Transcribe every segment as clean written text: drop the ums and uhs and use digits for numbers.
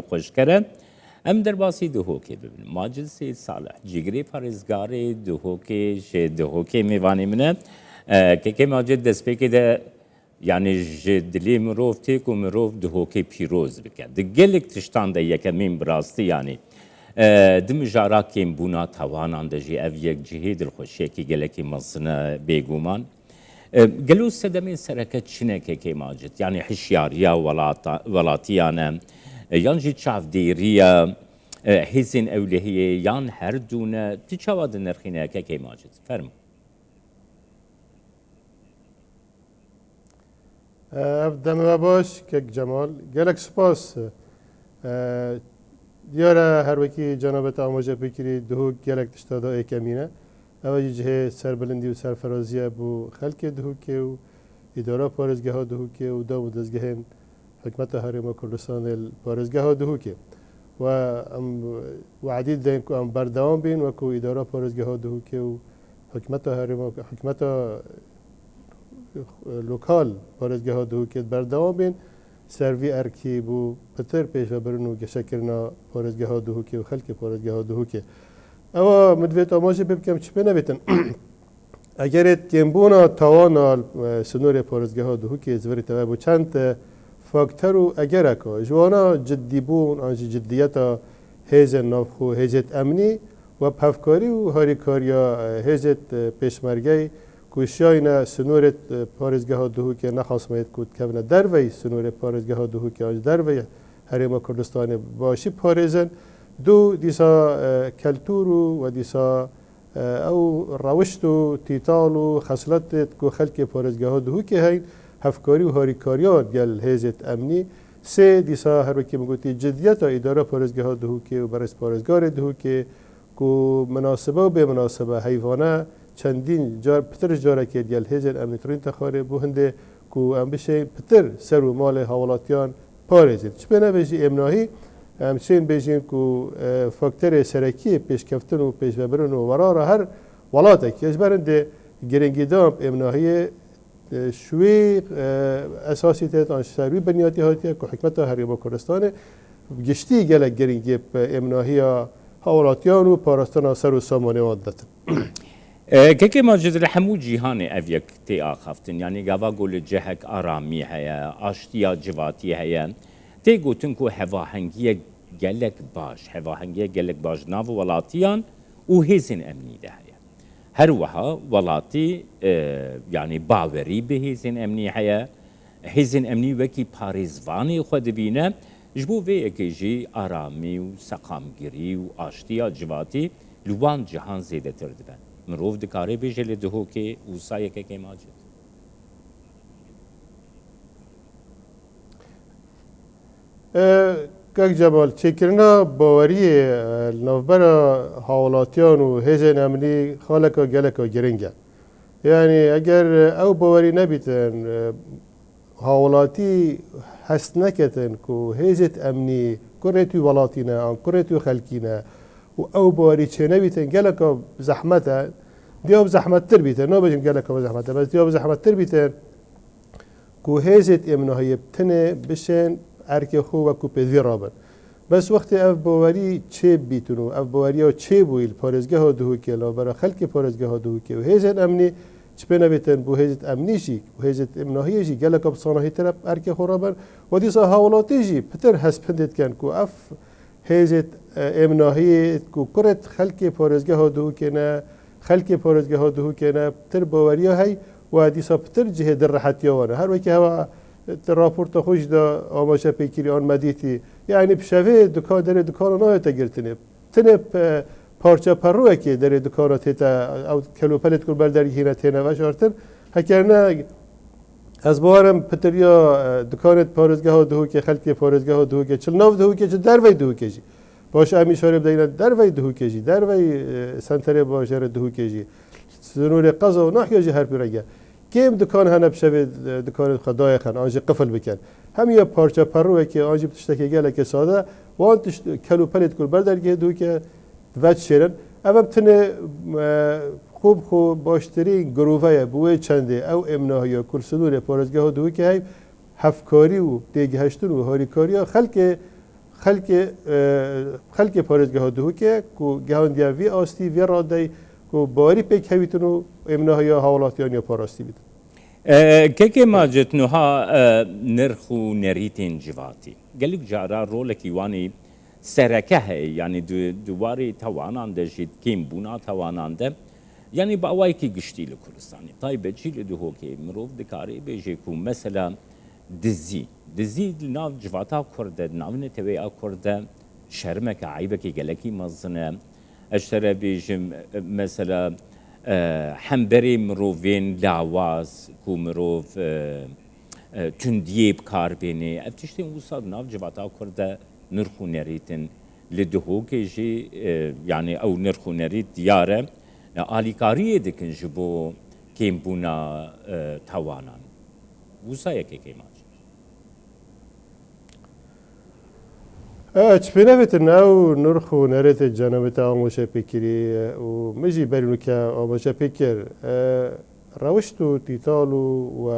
خوش کرد ام در باسی دهوکی ببین ماجد سید صالح جگری پارزگاری دهوکی شه دهوکی میوانی منه که ماجد دست پیکی ده یعنی جدلی مروف تیک و مروف دهوکی پیروز بکن ده گلک تشتان ده یکمین براستی یعنی دم جارا کیم بونا توانان ده جی او یک جهی دلخوشی که گلکی مصنع بیگومان گلو سدمین سرکت چنه که ماجد یعنی حشیاریا ولاتیانه یان جی چاف دیریا هزین اولهیه یان هر دونه تچواد نرخینه که ماجد فرمو دم باش که جمال گلک سپاس دیاره هر وکی جنابت آموزه بکری دهو گلک تشتادا ایکمینه اولی جه سربلندی و سرفرازیه بو خلک دهو که و اداره پارزگاه ها دهو که و دام و دزگهن حکمت حرم کردستان پارزگاه ها دهو که و عدید دیم که ام بردوام بین و که اداره پارزگاه ها دهو که و حکمت حرم حکمت لوکال پارزگاه ها دهو که بردوام بین سروی ارکی بو پتر پیش و برنو گشکرنا پارزگاه ها دهو که و خلک پارزگاه ها دهو که اما مدویت آماجه ببکم چی بنویتن اگر تیمبونا توانا سنور پارزگاه ها دهو که زوری تبا بو چند فاکتر و اگر اکا جوانا جدی بون آنجی جدیتا هیز نافخو هیزت امنی و پفکاری و هاریکاریا هیزت پیشمرگی کوشیاینا سنور پارزگاه ها دهو که نخواست کود کبنه دروی سنور پارزگاه ها دهو که آنج دروی حرم کردستان باشی پارزن دو دیسا کلتور و دیسا او روشت و تیتال و خصلت کو خلک پارزگاه ها دهو که هین هفکاری و هاریکاریات گل هیزت امنی سه دیسا هر وکی مگوتی جدیت اداره پارزگاه ها دهو که و برس پارزگار دهو که کو مناسبه و به مناسبه حیوانه چندین جار پتر جاره که گل هیزت امنی ترین تخاره بو هنده کو ام بشه پتر سر و مال حوالاتیان پارزید چه بنا بجی امناهی همچنین بیشیم که فاکتور سرکی پیشکفتن و پیشبرن و وراره هر ولاته که اجبارنده گرنگی دام امناهی شوی اساسی تهت آن سروی بنیاتی هاتیه که حکمت حرم کردستان گشتی گلک گرنگی امناهی حوالاتیان و پاراستان سر و سامانه وادت که ماجد الحمو جیهان اویک تی آخفتن یعنی گوا گول جهک آرامی هیا آشتیا جواتی هیا تی گوتن کو هواهنگی گلک باش ناو ولاتیان و هیزن امنی ده هیا هر وها ولاتی یعنی باوری به هیزن امنی هیا هیزن امنی وکی پاریزوانی خود بینه جبو وی اکیجی آرامی و سقامگیری و آشتیا جواتی لوان جهان زیده تر دبن مروف دکاره بیجه لدهو که وصایه که ماجد که جمال چکرنا باوری نوبر حوالاتیان و هیزن امنی خالکا گلکا گرنگه یعنی اگر او باوری نبیتن حوالاتی هست نکتن که هیزت امنی کرنتو ولاتینه آن کرنتو خلکینه و او باوری چه نبیتن گلکا زحمته دیاب زحمت تر بیتن نه بجن گلکا زحمته بس دیاب زحمت تر بیتن که هیزت امنهایی بتنه بشن ارک خو و کو پذیر رابن بس وقتی اف باوری چه بیتونو اف باوری ها چه بویل پارزگاه ها دهو که لا برای خلق پارزگاه ها دهو که و هیزت امنی چه نبیتن بو هیزت امنی جی و هیزت امنهایی جی گلکا بصانهی طرف ارک خو رابن و دیسا حوالاتی جی پتر هسپندت کن که اف هیزت امنهایی کو کرت خلق پارزگاه ها دهو که نه خلق پارزگاه ها دهو که نه پتر باوری های و دیسا پتر جه در راحتی وانه هر وکی هوا راپورت خوش دا آماشه پیکری آن مدیتی یعنی بشوه دکان در دکان نهایت گرتنه تنه پارچه پروه که در دکانات تا او کلوپلت کل برداری هینه تنه و شارتن هکرنه از بارم پتریا دکانت پارزگاه ها دهو که خلق پارزگاه ها دهو که چل ناف دهو که چل دروی دهو که جی باشه امی شارب دینا دروی دهو که جی دروی سنتره باشه دهو که جی سنور قضا و نحیا جی هر پیرگه کیم دکان هنب شوی دکان خدای خان آنجا قفل بکن همیه پارچه پروه که آنجا بتشتکی گله که ساده وان کلو پلت کل بردارگه دو که وجه شیرن اما بتنه خوب باشترین گروهی بوی چنده او امناهی یا کل صدور پارزگاه دو که هفکاری و دیگه هشتون و هاریکاری خلق خلق پارێزگەها دووکێ و گەهاندیا وی ئاستی وێ ڕادەی و باری پێک هەویتن و ئێمناهەیە هاوڵاتیان یا پاراستی بیت كيكي ماجت نها نرخو نريتين جواتي قالك جارا رولك يواني سركه يعني دواري توانان ده جيت كيم بونا توانان ده يعني بأوايكي قشتي لكردستاني طيب بجي لدهوكي مروف دكاري بيجيكو مثلا دزي ناف جواتا كرده ناف نتوي كرده شرمك عيبك قالكي مزنه اشترى بيجم مثلا حنبري مروفين لاواز كو مروف تنديب كاربيني افتشتين وصاد ناف جواتا كرده نرخو نريتن لدهوكي جي يعني او نرخو نريت دياره آلیکاری دکن جبو کیم بونا توانان وسایه که کیماج چپینه بیتن او نرخو نریت جانبت آموشه پیکری و مجی برینو که آموشه پیکر روشتو تیتالو و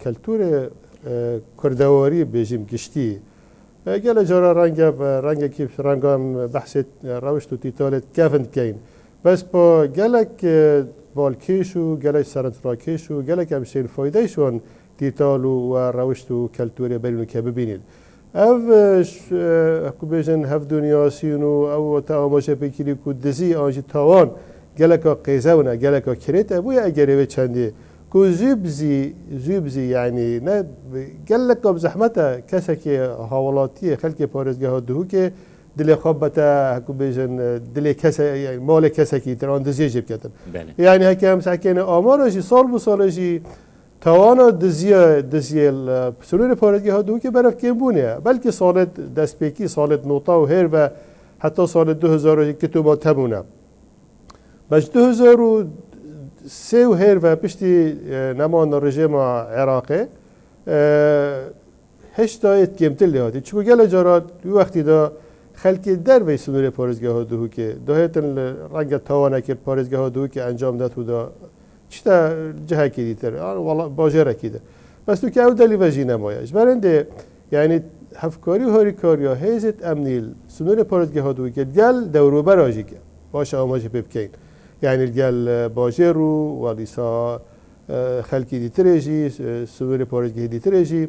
کلتور کردواری بیجیم گشتی گل جارا رنگ کیف رنگام بحثت روشتو تیتالت کفند کین بس با گلک بالکیش و گلک سرنتراکیش و گلک همشین فایده شون دیتالو و روشت و کلتوری برینو که ببینید اکو بیشن هف دنیا سینو او تا آماشه بکیری که دزی آنجی تاوان گلک قیزونه گلک کریت بوی اگری به چندی که زوبزی یعنی نه گلک بزحمته کسی که حوالاتی خلق پارزگاه دهو که دل خوابته هکو بیشن دل کسی یعنی مال کسی که تران دزی جیب کردن یعنی هکیم سعکین آمارشی سال به سالشی توانا دزی سرور پارزگاه دو که برف کم بونه بلکه سالت دستپیکی سالت نوتا و هر و حتی سال 2000 کتوبات تبونه بس 2003 و هر و پشتی نمان رژیم عراقی هشتایت کمتر لیاتی چون گله جارات وقتی دا خلکی در وی سنور پارزگاه دو که دهیتن رنگ توانا که پارزگاه دو که انجام داد و دا چطور جهه کی دیتر والله باجره کیده بس تو که او دلی وجی نمایش برنده یعنی هفکاری و هاریکاری ها هیزت امنیل سنور پارزگاه دو که گل دورو براجی که باشه آماجه ببکین یعنی گل باجه رو والیسا خلکی دیترجی سنور پارزگاه دیترجی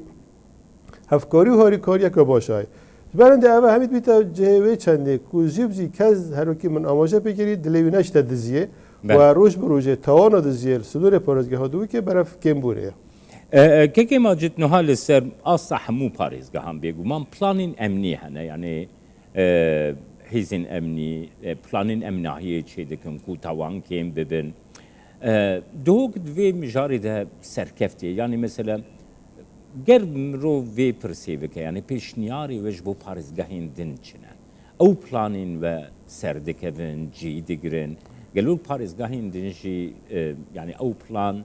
هفکاری و هاریکاری که باشه برنده اوه همین بیتا جهوی چنده کوزیبزی کز هروکی من آماجه بگیرید دلیوی نشته دزیه و روز به روز توانا دزیل صدور پارزگاه دوی که برف کم بوره که ماجد نهال سر اصلا همو پارزگاه هم بگو من پلانین امنی هنه یعنی هیزین امنی پلانین امناهی چه دکم کو توان کم ببین دوک دوی مجاری ده سرکفتی یعنی مثلا گرم رو وی پرسیبه که یعنی پیشنیاری وش بو پارزگاهین دن چنه او پلانین و سردکوین جی دگرن گلو پارزگاهین دنجی یعنی او پلان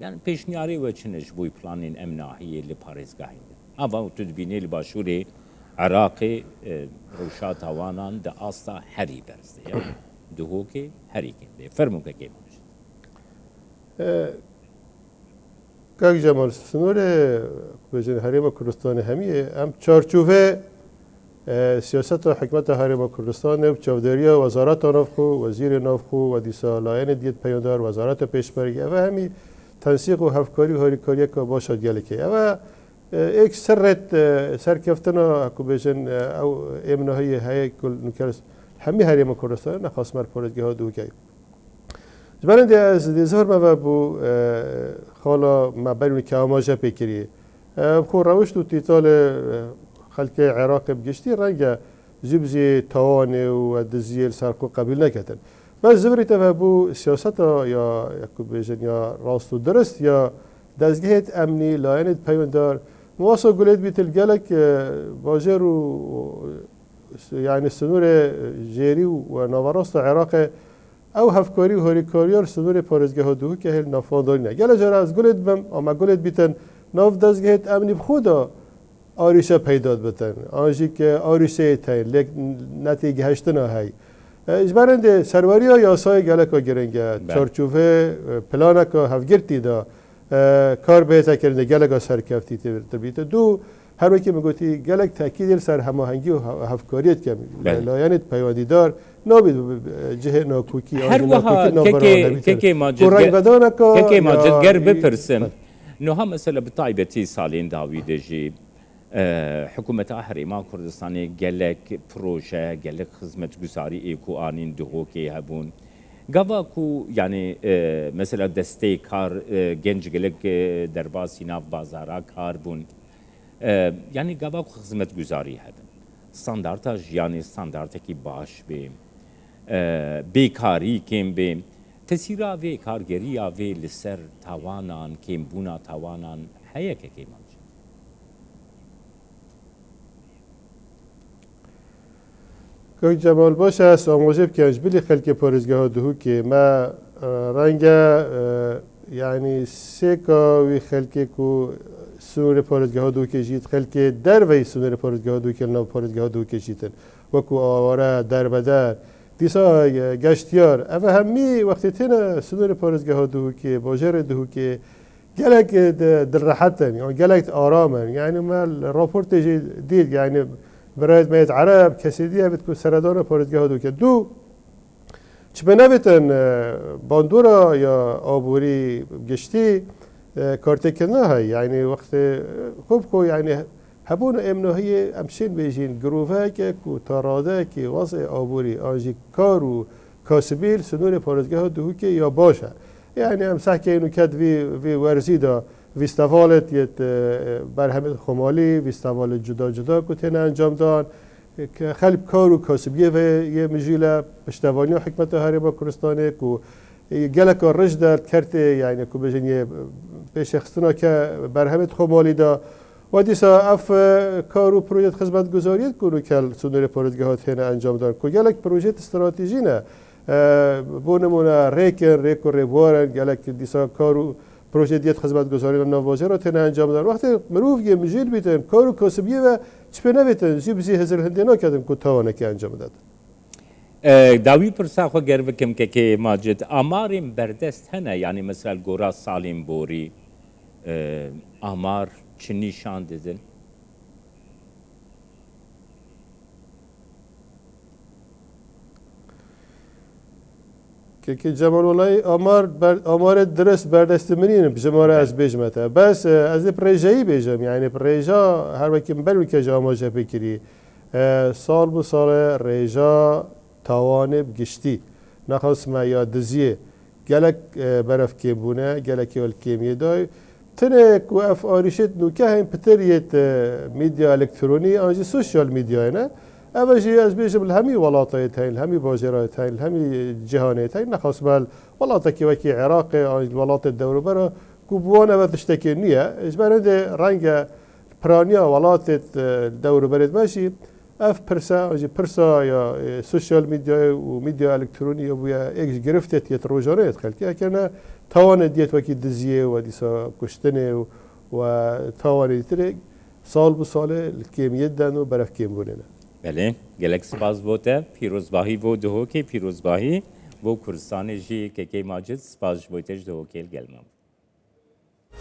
yani peşniyari ve çiniş bu planın emnahiye li parezgahinde. Ama tedbini li başuri Iraqi roşa tavanan de asla heri berzde. Yani duhuki heri kende. Fermu ke kemiş. Kak Cemal sınırı bejin Harema Kürdistan'ı hemiye em çarçuve سیاست و حکمت حرم کردستان و چودری وزارت نفخو وزیر نفخو و دیسا لاین دیت پیاندار وزارت پیشبرگی و همی تنسیق و هفکاری و هاریکاری که باشد گله که و یک سرکفتنا کو بجن او امنهایی های کل نکرس همی حرم کردستان نخواست مر پارزگاه ها دو کی جبران دی از دیزار ما بو خالا ما بریم که آماجه پیکری خو روش تو تیتال خلک عراق بگشتی رنگ زبزی توانه و دزیل سرکو قبول نکردن. بس زبری تفهبو سیاست یا بیشتر یا راست و درست یا دستگاه امنی لاینت پیوندار مواسا گلید بیتل گلک باجر و یعنی سنور جری و نوراست عراق او هفکاری و هاریکاریار سنور پارزگاه دو که هل نافانداری نه. گله جرا از گلید بم اما گلید بیتن ناف دستگاه امنی بخودا آریشه پیدا بتن آنجی که آریشه تای لک نتیجه هشتنا هی اجبارنده سروری ها یاسای گله که گرنگه چارچوبه پلانه که هفگرتی دا کار بهتر کرده گله که سرکفتی تبیته دو هر وکی میگویی گلک تاکید سر هماهنگی و هفکاریت کمی لایانت پیوندیدار نابید جه ناکوکی هر وها که ماجد گر بپرسم نوها مثلا بطایبتی سالین داویده جی حکومت هەرێما کوردستانی gelek proje gelek xizmetguzarî êku anîn dihokê hebûn gava ku yani mesela destê kar genç gelek derbasî nav bazara kar bûn yani gava ku xizmetguzarî hebin standarta jiyanê standartekî baş bê bêkarî kêm bê tesîra vê kargeriya vê li ser tawanan kêmbûna tawanan heyekekê man که جمال باشه است آموزه بکنج بلی خلک پارزگاه ها دهو که ما رنگ یعنی سکا وی خلک کو سنور پارزگاه ها دهو که جید خلک در وی سنور پارزگاه ها دهو که نو پارزگاه ها دهو که جیدن وکو آواره در بدر دیسا گشتیار اوه همی وقتی تینا سنور پارزگاه ها دهو که باجر دهو که گلک در راحتن یعنی گلک آرامن یعنی ما راپورت دید یعنی برای میت عرب کسی دیگه بتکو سردان پارزگاه دو که دو چه بنابتن باندورا یا آبوری گشتی کارتکنه های یعنی وقت خوب کو یعنی هبون امنهی امشین بیجین گروه که کو تاراده که وضع آبوری آنجی کار و کاسبیل سنور پارزگاه دو که یا باشه یعنی امسح که اینو کد وی ورزی دا ویستوالت یت برهمت خمالی ویستوالت جدا جدا کتن انجام دان که خلب کار و کاسبیه و یه مجیله پشتوانی و حکمت هرما کردستانه کو گلک رج داد کرده یعنی کو بجن یه پیشخستنا که برهمت خمالی دا و دیسا اف کار و پروژه خدمت گذاریت کنو که سنور پارزگاهات هنه انجام دان کو گلک پروژه استراتژی نه بونمونه ریک و ریوارن گلک دیسا کارو پروژه دیت خدمت گذاری نوازه را تن انجام دادن وقتی مروف یه مجیل بیتن کارو کاسبیه و چپه نبیتن زی هزار هنده نکردن که تاوانه که انجام داد داوی پرسا خو گرو کم که ماجد آماریم بردست هنه یعنی مثلا گورا سالیم بوری آمار چه نشان دیدن که جمال والله آمار درست بردست منین بجماره از بیجمته بس از پروژه‌ای بیجم یعنی پروژه هر وقتی بر که جامعه بکری سال به سال ریجا توانب گشتی نخواست ما یاد دزیه گلک برف کیبونه گلک ول کیمیه دای تنه کو اف آریشت نو که هم پتریت میدیا الکترونی آنجی سوشال میدیا نه اوجی از بیشتر همی ولاتای تاین همی باجرای تاین همی جهانی تاین نخواست بال ولاتا کی وکی عراق ولات الدور برا کوبوانه و تشتکی نیه اجبارنده رنگ پرانیا ولات الدور برد ماشی اف پرسا یا سوشال میدیا و میدیا الکترونی یا بویا ایک گرفته تیت روزانه ادخلتی اکنه توان دیت وکی دزیه و دیسا کشتنه و توان دیتره سال به سال کیمیت دن و برف کیم بودنه بله گلک سپاس بوده پیروزباهی و دهوکی پیروزباهی و کردستان جی که ماجد سپاس بوده دهوکی گلمم